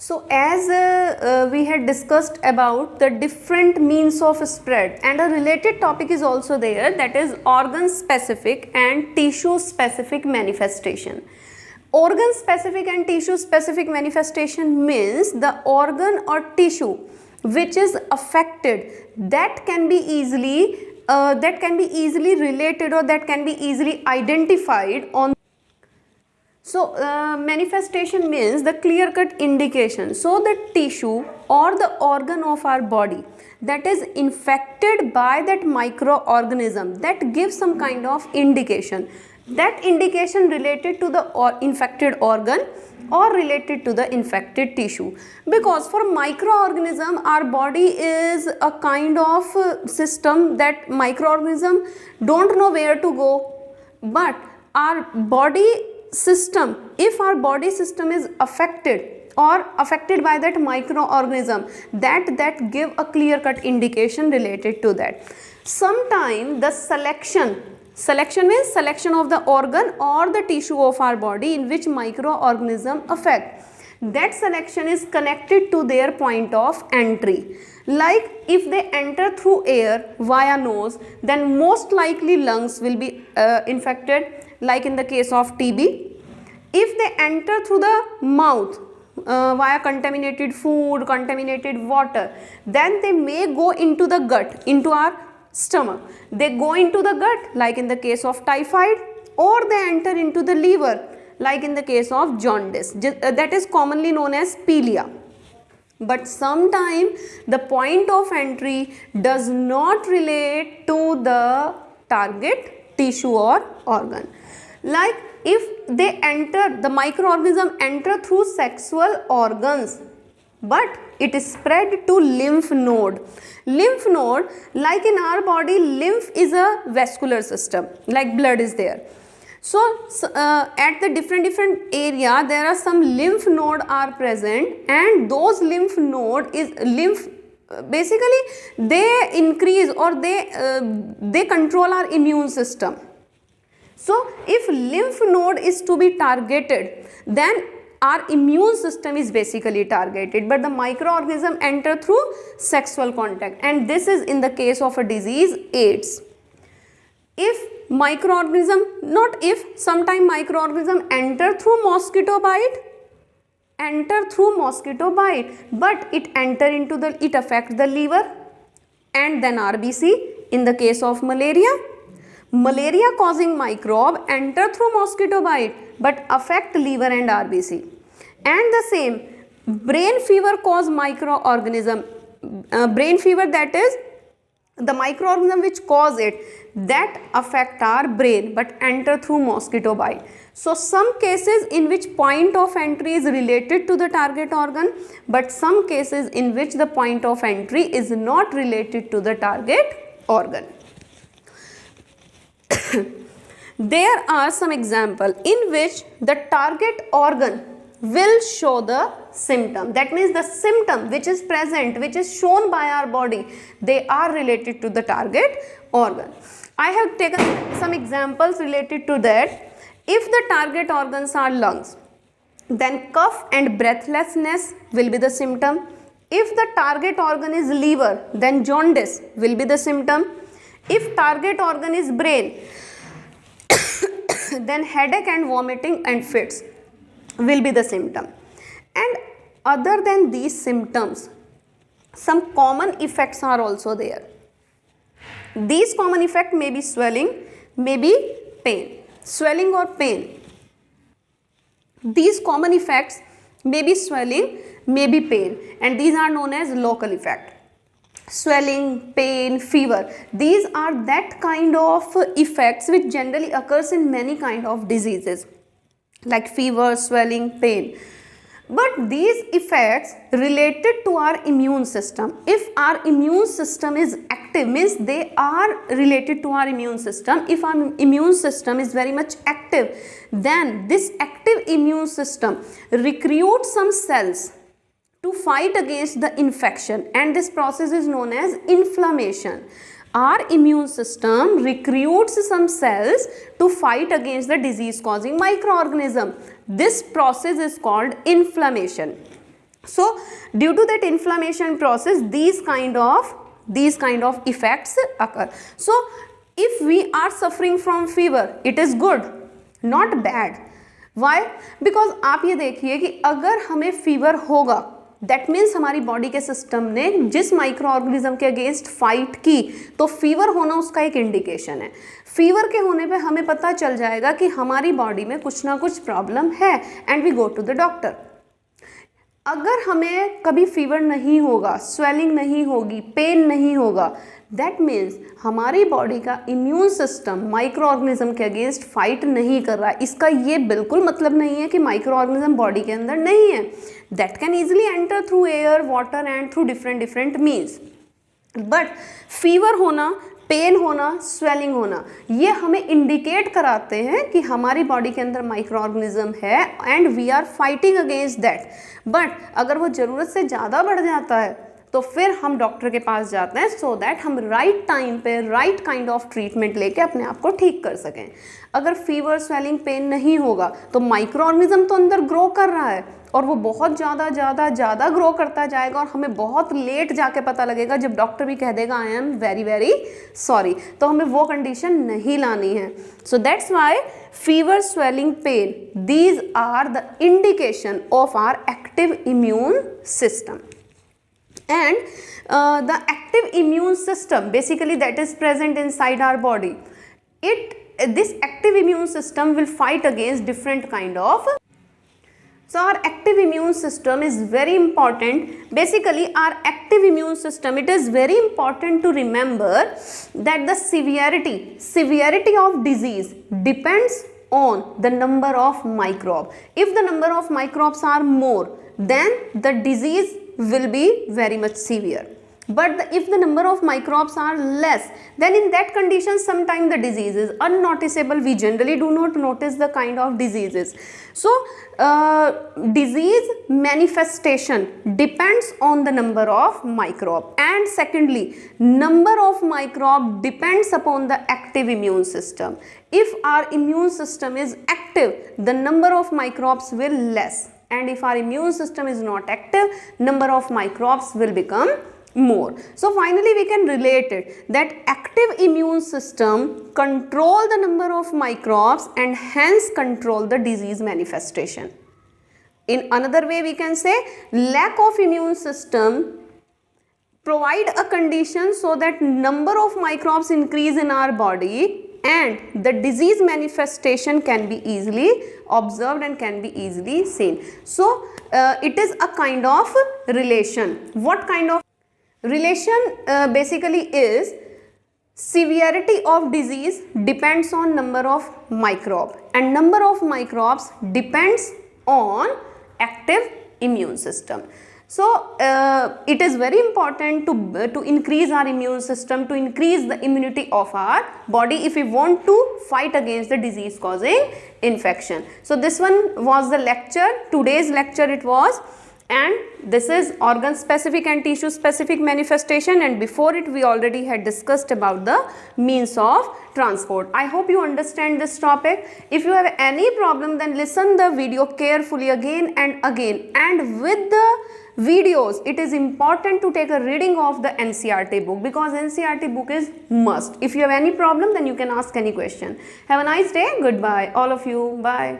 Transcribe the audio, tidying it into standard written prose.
So as we had discussed about the different means of spread, and a related topic is also there, that is organ specific and tissue specific manifestation. Organ specific and tissue specific manifestation means the organ or tissue which is affected that can be easily related, or that can be easily identified on. So manifestation means the clear cut indication. So the tissue or the organ of our body that is infected by that microorganism, that gives some kind of indication. That indication related to the infected organ or related to the infected tissue, because for microorganism our body is a kind of system that microorganism don't know where to go, but our body system, if our body system is affected or affected by that microorganism, that give a clear cut indication related to that. Sometime the selection means selection of the organ or the tissue of our body in which microorganism affect, that selection is connected to their point of entry. Like if they enter through air via nose, then most likely lungs will be infected, like in the case of TB. If they enter through the mouth via contaminated food, contaminated water, then they may go into the gut, into our stomach. They go into the gut, like in the case of typhoid, or they enter into the liver, like in the case of jaundice, that is commonly known as pilia. But sometimes the point of entry does not relate to the target tissue or organ. Like if they enter, the microorganism enter through sexual organs, but it is spread to lymph node. Lymph node, like in our body, lymph is a vascular system, like blood is there. So at the different area there are some lymph node are present, and those lymph node is basically they increase or they control our immune system. So if lymph node is to be targeted, then our immune system is basically targeted, but the microorganism enter through sexual contact, and this is in the case of a disease AIDS. If microorganism, not if, sometime microorganism enter through mosquito bite, but it enter into the, it affect the liver and then RBC. In the case of malaria causing microbe enter through mosquito bite but affect liver and RBC. And the same brain fever cause microorganism, brain fever, that is the microorganism which cause it, that affect our brain but enter through mosquito bite. So some cases in which point of entry is related to the target organ, but some cases in which the point of entry is not related to the target organ. There are some examples in which the target organ will show the symptom. That means the symptom which is present, which is shown by our body, they are related to the target organ. I have taken some examples related to that. If the target organs are lungs, then cough and breathlessness will be the symptom. If the target organ is liver, then jaundice will be the symptom. If target organ is brain, then headache and vomiting and fits will be the symptom. And other than these symptoms, some common effects are also there. These common effects may be swelling, may be pain. Swelling or pain. These common effects may be swelling, may be pain, and these are known as local effect. Swelling, pain, fever, these are that kind of effects which generally occurs in many kind of diseases like fever, swelling, pain. But these effects related to our immune system. If our immune system is active, means they are related to our immune system. If our immune system is very much active, then this active immune system recruits some cells to fight against the infection, and this process is known as inflammation. Our immune system recruits some cells to fight against the disease causing microorganism. This process is called inflammation. So due to that inflammation process, these kind of effects occur. So if we are suffering from fever, it is good, not bad. Why? Because आप ये देखिए कि अगर हमें fever होगा, that means हमारी body के system ने जिस माइक्रो ऑर्गेनिज्म के अगेंस्ट फाइट की, तो फीवर होना उसका एक इंडिकेशन है। फीवर के होने पे हमें पता चल जाएगा कि हमारी बॉडी में कुछ ना कुछ प्रॉब्लम है and we go to the doctor. अगर हमें कभी फीवर नहीं होगा, स्वेलिंग नहीं होगी, पेन नहीं होगा, दैट मीन्स हमारी बॉडी का इम्यून सिस्टम माइक्रो ऑर्गेनिज्म के अगेंस्ट फाइट नहीं कर रहा है। इसका ये बिल्कुल मतलब नहीं है कि माइक्रो ऑर्गेनिज्म बॉडी के अंदर नहीं है। That can easily enter through air, water and through different means. But fever होना, पेन होना, स्वेलिंग होना, ये हमें इंडिकेट कराते हैं कि हमारी बॉडी के अंदर माइक्रो ऑर्गेनिज्म है and we are fighting against that. But अगर वो ज़रूरत से ज़्यादा बढ़ जाता है तो फिर हम डॉक्टर के पास जाते हैं सो दैट हम राइट टाइम पे राइट काइंड ऑफ ट्रीटमेंट लेके अपने आप को ठीक कर सकें। अगर फीवर, स्वेलिंग, पेन नहीं होगा तो माइक्रो ऑर्गेनिज्म तो अंदर ग्रो कर रहा है और वो बहुत ज़्यादा ग्रो करता जाएगा और हमें बहुत लेट जाके पता लगेगा जब डॉक्टर भी कह देगा आई एम वेरी सॉरी। तो हमें वो कंडीशन नहीं लानी है। So that's why fever, swelling, pain, these are the indication of our active immune system. And the active immune system basically that is present inside our body, this active immune system will fight against different kind of. So our active immune system is very important. Basically our active immune system, it is very important to remember that the severity of disease depends on the number of microbes. If the number of microbes are more, then the disease will be very much severe. But if the number of microbes are less, then in that condition sometimes the disease is unnoticeable. We generally do not notice the kind of diseases. So disease manifestation depends on the number of microbe, and secondly number of microbe depends upon the active immune system. If our immune system is active, the number of microbes will less, and if our immune system is not active, number of microbes will become more. So finally we can relate it that active immune system control the number of microbes and hence control the disease manifestation. In another way we can say lack of immune system provide a condition so that number of microbes increase in our body and the disease manifestation can be easily observed and can be easily seen. So it is a kind of relation. What kind of relation basically is severity of disease depends on number of microbe and number of microbes depends on active immune system. So it is very important to increase our immune system, to increase the immunity of our body if we want to fight against the disease causing infection. So this one was the lecture, today's lecture it was, and this is organ specific and tissue specific manifestation, and before it we already had discussed about the means of transport. I hope you understand this topic. If you have any problem then listen the video carefully again and again, and with the videos it is important to take a reading of the NCERT book because NCERT book is must. If you have any problem then you can ask any question. Have a nice day. Goodbye all of you. Bye.